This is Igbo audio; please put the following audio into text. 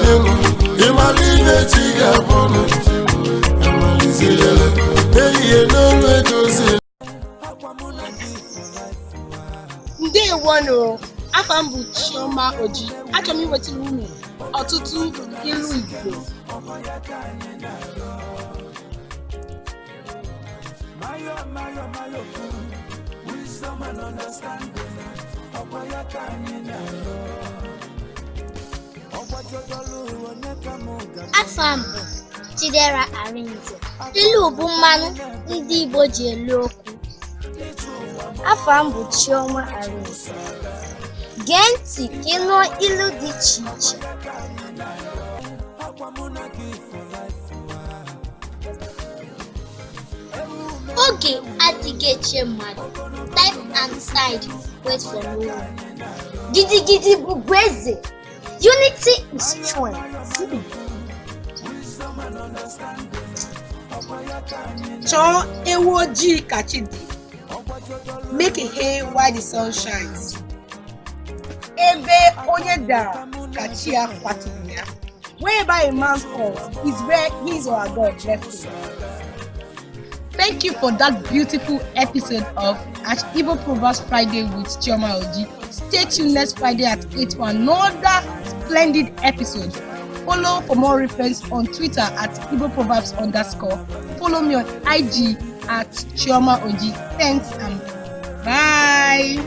n'elu ịmalite chi ga-abụrụ amalizere ehihie n'olu edozi Ndewonu, afọ m bụ Chioma Oji. Achọrọ m iwetara unu ọtụtụ ilu Igbo. Afọ m bụ Chidera Arinze. Ilu bụ mmanụ ndị Igbo ji elu okwu. Afọ m bụ Chioma Arinze. Gee ntị ka ị nụọ ilu dị iche iche. Oge adịghị eche mmadụ. Time and tide wait for no one. Gidigidi bụ eze. Unity is strength. Chọọ ewu ojii ka chi dị. Make a hay while the sun shines. Ebe onye dara ka chi ya kwaturu ya. Wherever a man falls is where his or her God left him. Thank you for that beautiful episode of Igbo Proverbs Friday with Chioma Oji. Stay tuned next Friday at 8 for another splendid episode. Follow for more reference on Twitter at Igbo Proverbs _ Follow me on IG at Chioma Oji. Thanks and bye.